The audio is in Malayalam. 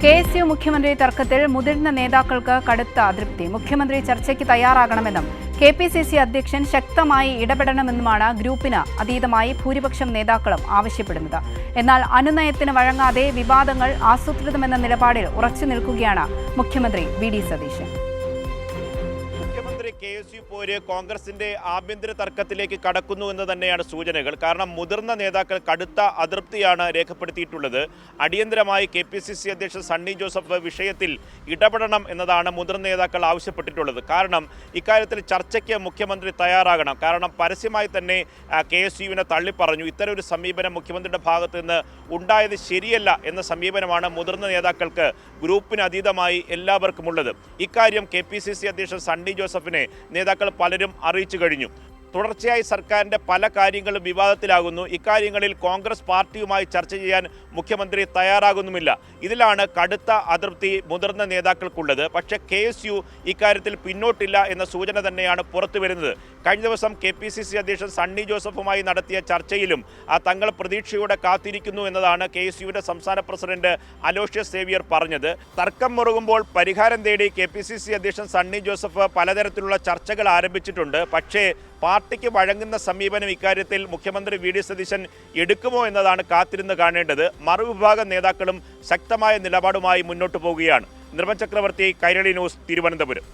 KSU മുഖ്യമന്ത്രി തർക്കത്തിൽ മുതിർന്ന നേതാക്കൾക്ക് കടുത്ത അതൃപ്തി. മുഖ്യമന്ത്രി ചർച്ചയ്ക്ക് തയ്യാറാകണമെന്നും KPCC അധ്യക്ഷൻ ശക്തമായി ഇടപെടണമെന്നുമാണ് ഗ്രൂപ്പിന് അതീതമായി ഭൂരിപക്ഷം നേതാക്കളും ആവശ്യപ്പെടുന്നത്. എന്നാൽ അനുനയത്തിന് വഴങ്ങാതെ വിവാദങ്ങൾ ആസൂത്രിതമെന്ന നിലപാടിൽ ഉറച്ചു നിൽക്കുകയാണ് മുഖ്യമന്ത്രി VD സതീശൻ. KSU പോര് കോൺഗ്രസിന്റെ ആഭ്യന്തര തർക്കത്തിലേക്ക് കടക്കുന്നു എന്ന് തന്നെയാണ് സൂചനകൾ. കാരണം മുതിർന്ന നേതാക്കൾ കടുത്ത അതൃപ്തിയാണ് രേഖപ്പെടുത്തിയിട്ടുള്ളത്. അടിയന്തരമായി KPCC അധ്യക്ഷൻ സണ്ണി ജോസഫ് വിഷയത്തിൽ ഇടപെടണം എന്നതാണ് മുതിർന്ന നേതാക്കൾ ആവശ്യപ്പെട്ടിട്ടുള്ളത്. കാരണം ഇക്കാര്യത്തിൽ ചർച്ചയ്ക്ക് മുഖ്യമന്ത്രി തയ്യാറാകണം. കാരണം പരസ്യമായി തന്നെ KSUവിനെ തള്ളിപ്പറഞ്ഞു. ഇത്തരം ഒരു സമീപനം മുഖ്യമന്ത്രിയുടെ ഭാഗത്ത് നിന്ന് ഉണ്ടായത് ശരിയല്ല എന്ന സമീപനമാണ് മുതിർന്ന നേതാക്കൾക്ക് ഗ്രൂപ്പിന് അതീതമായി എല്ലാവർക്കുമുള്ളത്. ഇക്കാര്യം KPCC അധ്യക്ഷൻ സണ്ണി ജോസഫിനെ നേതാക്കൾ പലരും അറിയിച്ചു കഴിഞ്ഞു. തുടർച്ചയായി സർക്കാരിൻ്റെ പല കാര്യങ്ങളും വിവാദത്തിലാകുന്നു. ഇക്കാര്യങ്ങളിൽ കോൺഗ്രസ് പാർട്ടിയുമായി ചർച്ച ചെയ്യാൻ മുഖ്യമന്ത്രി തയ്യാറാകുന്നുമില്ല. ഇതിലാണ് കടുത്ത അതൃപ്തി മുതിർന്ന നേതാക്കൾക്കുള്ളത്. പക്ഷേ KSU ഇക്കാര്യത്തിൽ പിന്നോട്ടില്ല എന്ന സൂചന തന്നെയാണ് പുറത്തു വരുന്നത്. കഴിഞ്ഞ ദിവസം KPCC അധ്യക്ഷൻ സണ്ണി ജോസഫുമായി നടത്തിയ ചർച്ചയിലും തങ്ങൾ പ്രതീക്ഷയോടെ കാത്തിരിക്കുന്നു എന്നതാണ് KSUവിൻ്റെ സംസ്ഥാന പ്രസിഡന്റ് അലോഷ്യസ് സേവ്യർ പറഞ്ഞത്. തർക്കം മുറുകുമ്പോൾ പരിഹാരം തേടി KPCC അധ്യക്ഷൻ സണ്ണി ജോസഫ് പലതരത്തിലുള്ള ചർച്ചകൾ ആരംഭിച്ചിട്ടുണ്ട്. പക്ഷേ പാർട്ടിക്ക് വഴങ്ങുന്ന സമീപനം ഇക്കാര്യത്തിൽ മുഖ്യമന്ത്രി VD സതീശൻ എടുക്കുമോ എന്നതാണ് കാത്തിരുന്ന് കാണേണ്ടത്. മറുവിഭാഗം നേതാക്കളും ശക്തമായ നിലപാടുമായി മുന്നോട്ട് പോവുകയാണ്. നിർമ്മൽ ചക്രവർത്തി, കൈരളി ന്യൂസ്, തിരുവനന്തപുരം.